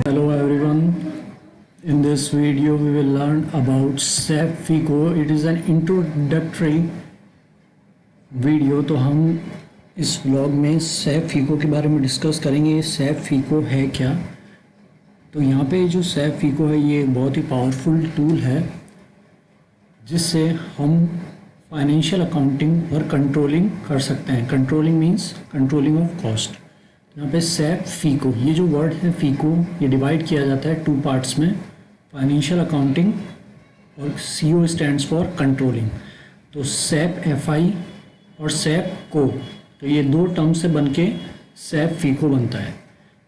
Hello everyone, in this video we will learn about SAP FICO. It is an introductory video। तो हम इस vlog में SAP FICO के बारे में डिस्कस करेंगे। SAP FICO है क्या? तो यहाँ पे जो SAP FICO है ये एक बहुत ही पावरफुल टूल है जिससे हम फाइनेंशियल अकाउंटिंग और कंट्रोलिंग कर सकते हैं। Controlling means controlling of cost. यहाँ पे SAP FICO, ये जो वर्ड है FICO, ये डिवाइड किया जाता है 2 पार्ट्स में, फाइनेंशियल अकाउंटिंग और CO स्टैंड्स फॉर कंट्रोलिंग। तो SAP FI और SAP CO, तो ये 2 टर्म से बन के SAP FICO बनता है।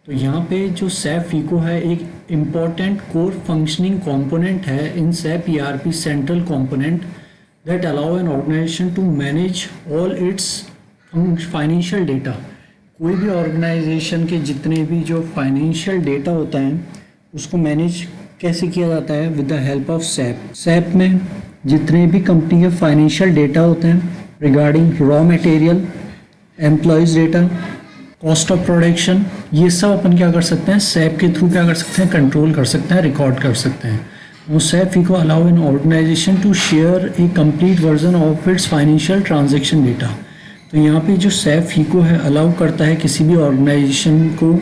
तो यहाँ पे जो SAP FICO है एक इम्पॉर्टेंट कोर फंक्शनिंग कंपोनेंट है in SAP ERP central component that allow an organisation to manage all its financial data. कोई भी ऑर्गेनाइजेशन के जितने भी जो फाइनेंशियल डेटा होता है उसको मैनेज कैसे किया जाता है? With the help of SAP। SAP में जितने भी कंपनी के फाइनेंशियल डेटा होते हैं regarding raw material, employees data, cost of production, ये सब अपन क्या कर सकते हैं? SAP के थ्रू क्या कर सकते हैं? कंट्रोल कर सकते हैं, रिकॉर्ड कर सकते हैं। वो SAP FICO allow an organisation to share a complete version of its financial transaction data. तो यहाँ पे जो SAP FICO है अलाउ करता है किसी भी ऑर्गेनाइजेशन को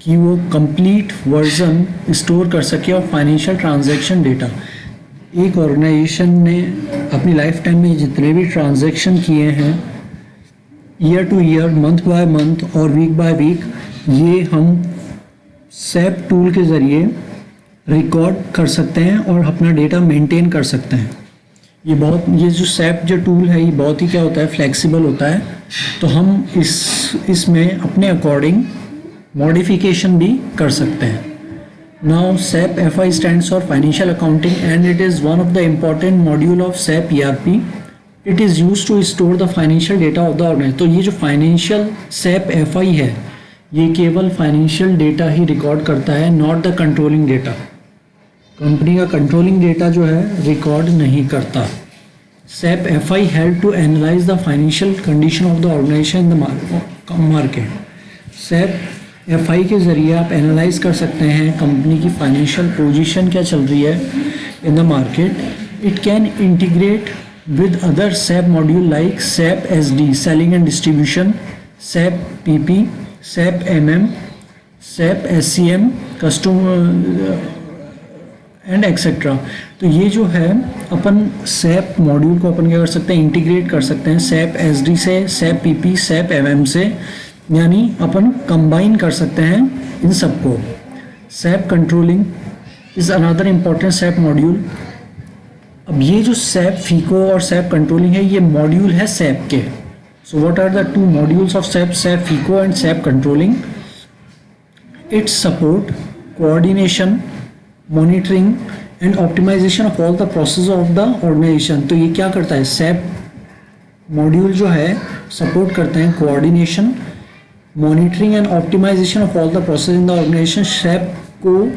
कि वो कंप्लीट वर्जन स्टोर कर सके और फाइनेंशियल ट्रांजैक्शन डेटा। एक ऑर्गेनाइजेशन ने अपनी लाइफ टाइम में जितने भी ट्रांजैक्शन किए हैं year two year, month by month और वीक बाय वीक, ये हम SAP टूल के ज़रिए रिकॉर्ड कर सकते हैं और अपना डेटा मेंटेन कर सकते हैं। ये जो SAP जो टूल है ये बहुत ही क्या होता है? फ्लेक्सिबल होता है। तो हम इसमें अपने अकॉर्डिंग मॉडिफिकेशन भी कर सकते हैं। Now SAP FI stands for financial accounting and it is one of the important module of SAP ERP। It is use to store the financial data of the organisation. तो ये जो financial SAP FI है ये केवल financial data ही record करता है, not the controlling data. Company का controlling data जो है रिकॉर्ड नहीं करता। SAP FI help to analyse the financial condition of the organisation in the market. SAP FI के ज़रिए आप एनालाइज कर सकते हैं कंपनी की फाइनेंशियल पोजीशन क्या चल रही है इन the market. It can integrate with other SAP module like SAP SD selling and distribution, SAP PP, SAP MM, SAP SCM, customer and etc। तो ये जो है अपन SAP मॉड्यूल को अपन क्या कर सकते हैं? इंटीग्रेट कर सकते हैं SAP SD से, SAP PP, SAP MM से, यानी अपन कंबाइन कर सकते हैं इन सबको। SAP controlling is another important SAP module. अब ये जो SAP FICO और SAP कंट्रोलिंग है ये मॉड्यूल है SAP के। So what are the 2 modules of SAP FICO and SAP controlling? It support coordination, monitoring and optimisation of all the process of the organisation. तो ये क्या करता है? SAP मॉड्यूल जो है सपोर्ट करते हैं coordination, monitoring and optimisation of all the process in the organisation. SAP CO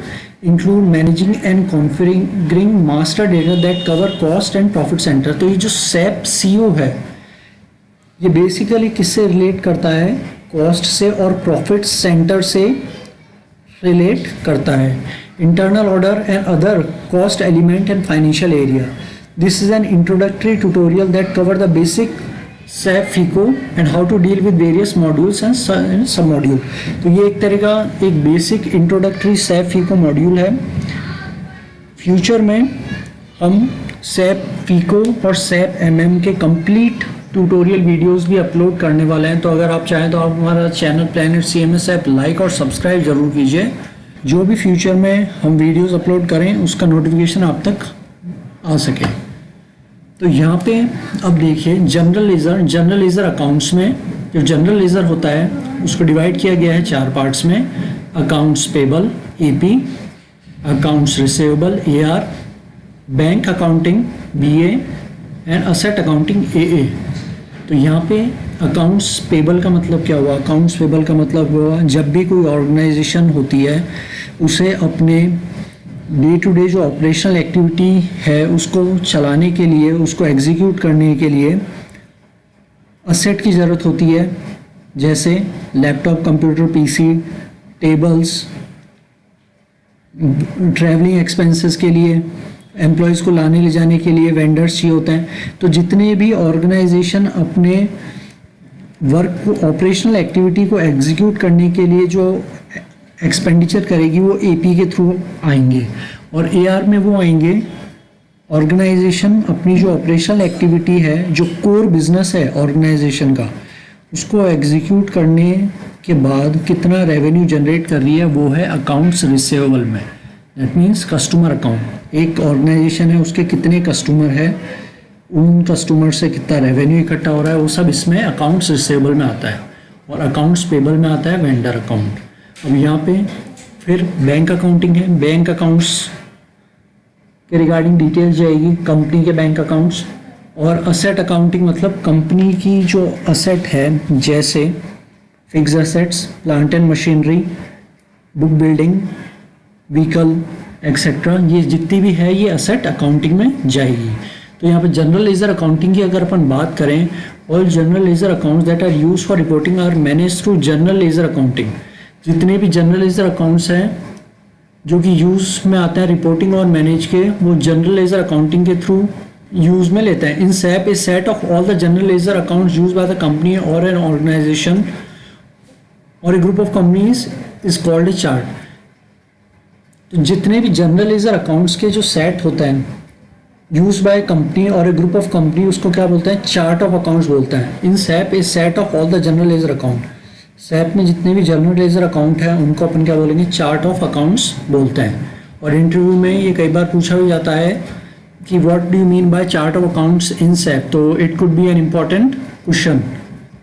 include managing and configuring master data that cover cost and profit centre. तो ये जो SAP CO है ये बेसिकली किससे रिलेट करता है? कॉस्ट से और प्रॉफिट सेंटर से रिलेट करता है। Internal order and other cost element and financial area. This is an introductory tutorial that cover the basic SAP FICO and how to deal with various modules and सब module. तो ये एक तरह का एक basic introductory SAP FICO module है। Future में हम SAP FICO और SAP MM के कंप्लीट ट्यूटोरियल वीडियोस भी अपलोड करने वाले हैं। तो अगर आप चाहें तो आप हमारा channel planet CMS app like और सब्सक्राइब ज़रूर कीजिए। जो भी फ्यूचर में हम वीडियोस अपलोड करें उसका नोटिफिकेशन आप तक आ सके। तो यहाँ पे अब देखिए जनरल लेजर अकाउंट्स में जो जनरल लेजर होता है उसको डिवाइड किया गया है 4 पार्ट्स में। Accounts payable AP, accounts receivable AR, bank accounting BA and asset accounting AA। तो यहाँ पे अकाउंट्स पेबल का मतलब क्या हुआ? अकाउंट्स पेबल का मतलब हुआ जब भी कोई ऑर्गेनाइजेशन होती है उसे अपने डे टू डे जो ऑपरेशनल एक्टिविटी है उसको चलाने के लिए, उसको एग्जीक्यूट करने के लिए असेट की ज़रूरत होती है, जैसे laptop, computer, PC, tables, travelling expenses के लिए, एम्प्लॉयज़ को लाने ले जाने के लिए वेंडर्स चाहिए होते हैं। तो जितने भी ऑर्गेनाइजेशन अपने वर्क को, ऑपरेशनल एक्टिविटी को एग्जीक्यूट करने के लिए जो एक्सपेंडिचर करेगी वो एपी के थ्रू आएंगे, और एआर में वो आएंगे ऑर्गेनाइजेशन अपनी जो ऑपरेशनल एक्टिविटी है, जो कोर बिजनेस है ऑर्गेनाइजेशन का, उसको एग्जीक्यूट करने के बाद कितना रेवेन्यू जनरेट कर रही है, वो है अकाउंट्स रिसीवेबल में। That means customer account. एक ऑर्गेनाइजेशन है, उसके कितने कस्टमर है, उन कस्टमर से कितना रेवेन्यू इकट्ठा हो रहा है, वो सब इसमें अकाउंट्स रिसीवेबल में आता है। और अकाउंट्स पेबल में आता है वेंडर अकाउंट। अब यहाँ पे फिर बैंक अकाउंटिंग है। बैंक अकाउंट्स के रिगार्डिंग डिटेल्स जाएगी, कंपनी के बैंक अकाउंट्स। और असेट अकाउंटिंग मतलब कंपनी की जो असेट है, जैसे fix assets, plant and machinery, book building, vehicle etcetera, ये जितनी भी है ये असेट अकाउंटिंग में जाएगी। तो यहाँ पे जनरल लेजर अकाउंटिंग की अगर अपन बात करें, all general ledger accounts that are use for reporting are manage through general ledger accounting. जितने भी जनरल लेजर अकाउंट्स हैं जो कि यूज में आते हैं रिपोर्टिंग और मैनेज के, वो जनरल लेजर अकाउंटिंग के थ्रू यूज में लेते हैं। In SAP is set of all the general ledger accounts use by the company और एन ऑर्गेनाइजेशन और a group of companies is called a chart. तो जितने भी जनरल लेजर अकाउंट्स के जो सेट होते हैं यूज बाय कंपनी और ए ग्रुप ऑफ कंपनी, उसको क्या बोलते हैं, चार्ट ऑफ अकाउंट्स बोलते हैं। In SAP is set of all the general ledger account. SAP में जितने भी जनरल लेजर अकाउंट हैं उनको अपन क्या बोलेंगे, चार्ट ऑफ अकाउंट्स बोलते हैं। और इंटरव्यू में ये कई बार पूछा भी जाता है कि what do you mean by chart of accounts in SAP, तो it could be an important question.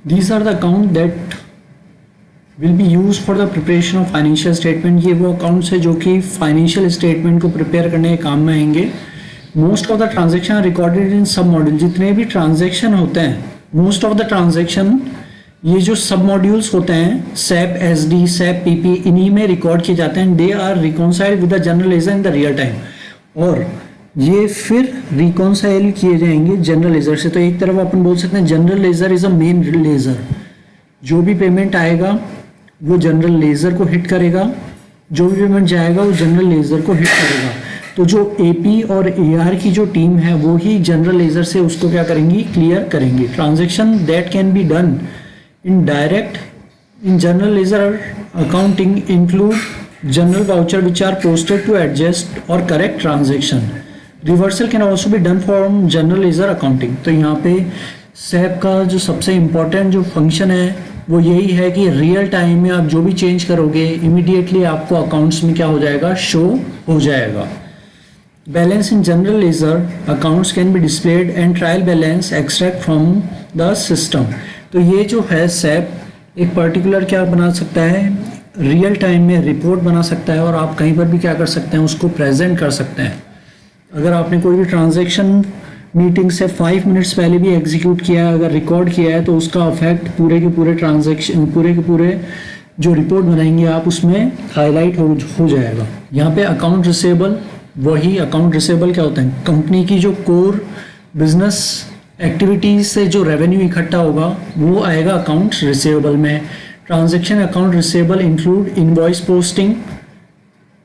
These are the account that will be use for the preparation of financial statement. ये वो अकाउंट्स है जो कि financial statement को prepare करने के काम में आएंगे। Most of the transaction recorded in सब मॉड्यूल। जितने भी ट्रांजेक्शन होते हैं, मोस्ट ऑफ द ट्रांजेक्शन, ये जो सब मॉड्यूल्स होते हैं, SAP SD, SAP PP, इन्हीं में रिकॉर्ड किए जाते हैं। They are reconciled with the general ledger in the real time. और ये फिर रिकॉन्साइल किए जाएंगे जनरल लेजर से। तो एक तरफ अपन बोल सकते हैं general ledger is a main ledger. जो भी पेमेंट आएगा वो जनरल लेजर को हिट करेगा, जो भी पेमेंट जाएगा वो जनरल लेजर को हिट करेगा। तो जो AP और AR की जो टीम है वो ही जनरल लेजर से उसको क्या करेंगी, क्लियर करेंगी। Transaction that can be done in direct in general ledger accounting include general voucher which are posted to adjust और correct transaction. Reversal can also be done from general ledger accounting. तो यहाँ पे SAP का जो सबसे important जो function है वो यही है कि रियल टाइम में आप जो भी चेंज करोगे इमीडिएटली आपको अकाउंट्स में क्या हो जाएगा, शो हो जाएगा। Balance in general ledger accounts can be displayed and trial balance extract from the system. तो ये जो है SAP एक पर्टिकुलर क्या बना सकता है, रियल टाइम में रिपोर्ट बना सकता है, और आप कहीं पर भी क्या कर सकते हैं, उसको प्रेजेंट कर सकते हैं। अगर आपने कोई भी ट्रांजैक्शन मीटिंग से 5 मिनट्स पहले भी एग्जीक्यूट किया है, अगर रिकॉर्ड किया है, तो उसका इफेक्ट पूरे के पूरे ट्रांजैक्शन, पूरे के पूरे जो रिपोर्ट बनाएंगे आप, उसमें हाईलाइट हो जाएगा। यहाँ पे अकाउंट रिसेबल, वही अकाउंट रिसेबल क्या होता है, कंपनी की जो कोर बिजनेस एक्टिविटीज से जो रेवेन्यू इकट्ठा होगा वो आएगा अकाउंट रिसेबल में। Transaction account receivable include invoice posting.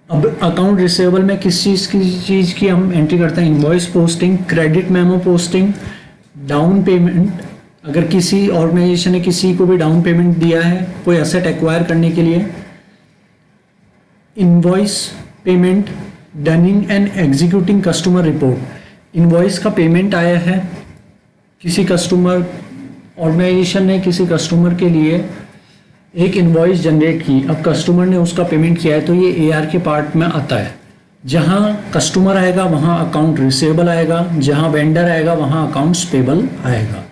अब अकाउंट रिसेबल में किस चीज़ की हम एंट्री करते हैं, invoice posting, credit memo posting, down payment. अगर किसी ऑर्गेनाइजेशन ने किसी को भी डाउन पेमेंट दिया है कोई एसेट एक्वायर करने के लिए, invoice payment, Dunning and executing customer report. Invoice का पेमेंट आया है किसी कस्टमर, ऑर्गेनाइजेशन ने किसी कस्टमर के लिए एक इनवॉइस जनरेट की, अब कस्टमर ने उसका पेमेंट किया है, तो ये AR के पार्ट में आता है। जहाँ कस्टमर आएगा वहाँ अकाउंट रिसेबल आएगा, जहाँ वेंडर आएगा वहाँ अकाउंट्स पेबल आएगा।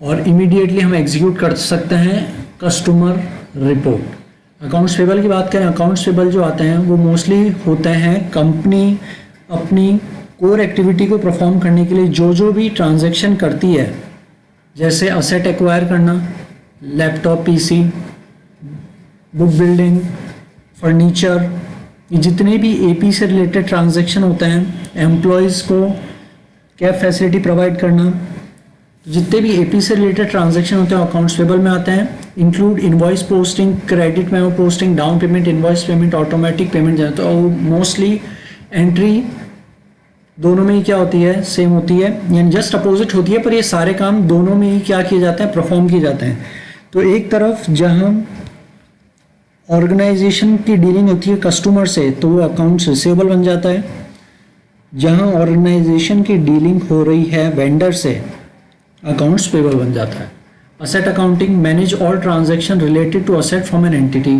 और इमीडिएटली हम एग्जीक्यूट कर सकते हैं कस्टमर रिपोर्ट। अकाउंट्स पेबल की बात करें, अकाउंट्स पेबल जो आते हैं वो मोस्टली होते हैं कंपनी अपनी कोर एक्टिविटी को परफॉर्म करने के लिए जो भी ट्रांजैक्शन करती है, जैसे असेट एक्वायर करना, laptop, PC, book building, furniture, ये जितने भी AP से रिलेटेड ट्रांजैक्शन होते हैं, एम्प्लॉयज़ को कैब फैसिलिटी प्रोवाइड करना, तो जितने भी एपी से रिलेटेड ट्रांजैक्शन होते हैं अकाउंट्स पेबल में आते हैं। Include invoice posting, credit memo posting, down payment, invoice payment, automatic payment. तो मोस्टली एंट्री दोनों में ही क्या होती है, सेम होती है, यानी जस्ट अपोजिट होती है, पर ये सारे काम दोनों में ही क्या किए जाते हैं, परफॉर्म किए जाते हैं। तो एक तरफ जहां ऑर्गेनाइजेशन की डीलिंग होती है कस्टमर से तो वो अकाउंट्स रिसीवेबल बन जाता है। जहां ऑर्गेनाइजेशन की डीलिंग हो रही है वेंडर से, अकाउंट्स पेबल बन जाता है। Asset accounting manage all transaction related to asset from an entity.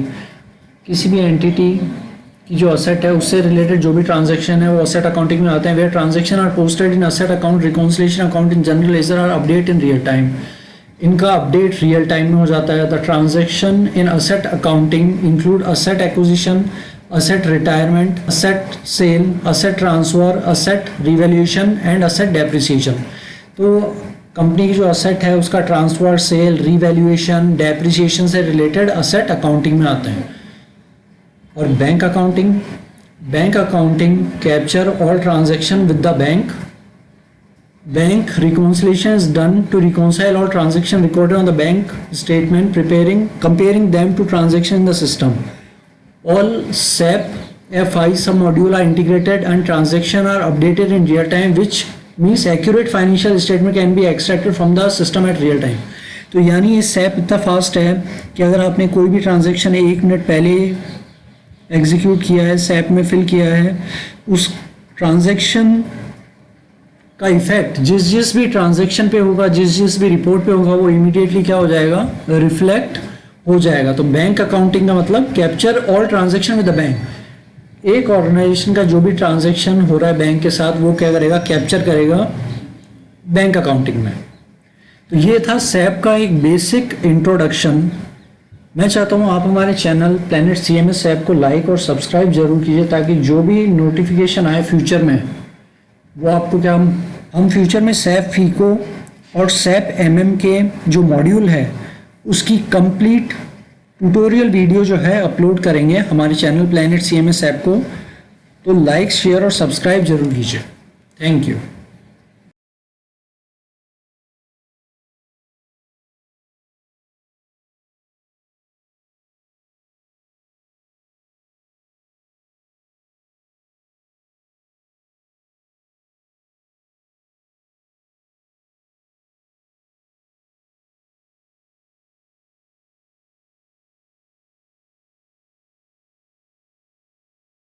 किसी भी एंटिटी की जो असेट है उससे रिलेटेड जो भी ट्रांजैक्शन है वो असेट अकाउंटिंग में आते हैं। Where transaction are posted in asset account, reconciliation account in general ledger are update in real time. इनका अपडेट रियल टाइम में हो जाता है। The transaction in asset accounting include asset acquisition, asset retirement, asset sale, asset transfer, asset revaluation and asset depreciation. तो company की जो asset है उसका ट्रांसफर, सेल, रिवैल्यूएशन, डेप्रिसिएशन से रिलेटेड असेट अकाउंटिंग में आते हैं। और bank accounting, bank accounting capture all transaction with the bank. Bank reconciliation is done to reconcile all transaction recorded on the bank statement, comparing them to transaction in the system. All SAP FI sub-module are integrated and transaction are updated in real time, which means accurate financial statement can be extracted from the system at real time. तो यानी ये SAP इतना fast है कि अगर आपने कोई भी ट्रांजेक्शन 1 मिनट पहले एग्जीक्यूट किया है, SAP में फिल किया है, उस ट्रांजेक्शन का इफेक्ट जिस भी ट्रांजैक्शन पे होगा, जिस भी रिपोर्ट पे होगा, वो इमीडिएटली क्या हो जाएगा, रिफ्लेक्ट हो जाएगा। तो बैंक अकाउंटिंग का मतलब capture all transaction with the bank. एक ऑर्गेनाइजेशन का जो भी ट्रांजैक्शन हो रहा है बैंक के साथ वो क्या करेगा, कैप्चर करेगा बैंक अकाउंटिंग में। तो ये था सैप का एक बेसिक इंट्रोडक्शन। मैं चाहता हूँ आप हमारे चैनल प्लैनेट CMS सैप को लाइक और सब्सक्राइब जरूर कीजिए ताकि जो भी नोटिफिकेशन आए फ्यूचर में वो आपको क्या, हम फ्यूचर में सैप फीको और सैप MM के जो मॉड्यूल है उसकी कंप्लीट ट्यूटोरियल वीडियो जो है अपलोड करेंगे हमारे चैनल प्लैनेट CMS सैप को। तो लाइक, शेयर और सब्सक्राइब जरूर कीजिए। Thank you.